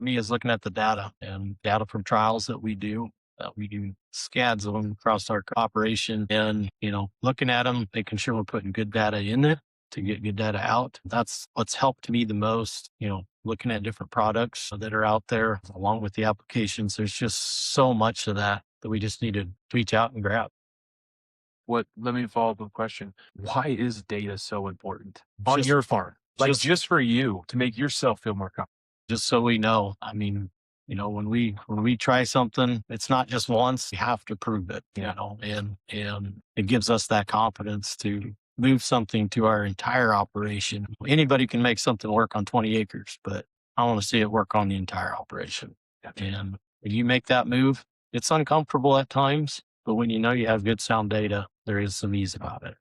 me is looking at the data and data from trials that we do. We do scads of them across our operation and, looking at them, making sure we're putting good data in it to get good data out. That's what's helped me the most, looking at different products that are out there along with the applications. There's just so much of that we just need to reach out and grab. Let me follow up with a question. Why is data so important on Just, your farm? Like just, just for you to make yourself feel more comfortable. just so we know. I mean, when we try something, it's not just once. We have to prove it, Yeah. and it gives us that confidence to move something to our entire operation. Anybody can make something work on 20 acres, but I want to see it work on the entire operation. Gotcha. And when you make that move, it's uncomfortable at times, but when you know you have good sound data, there is some ease about it.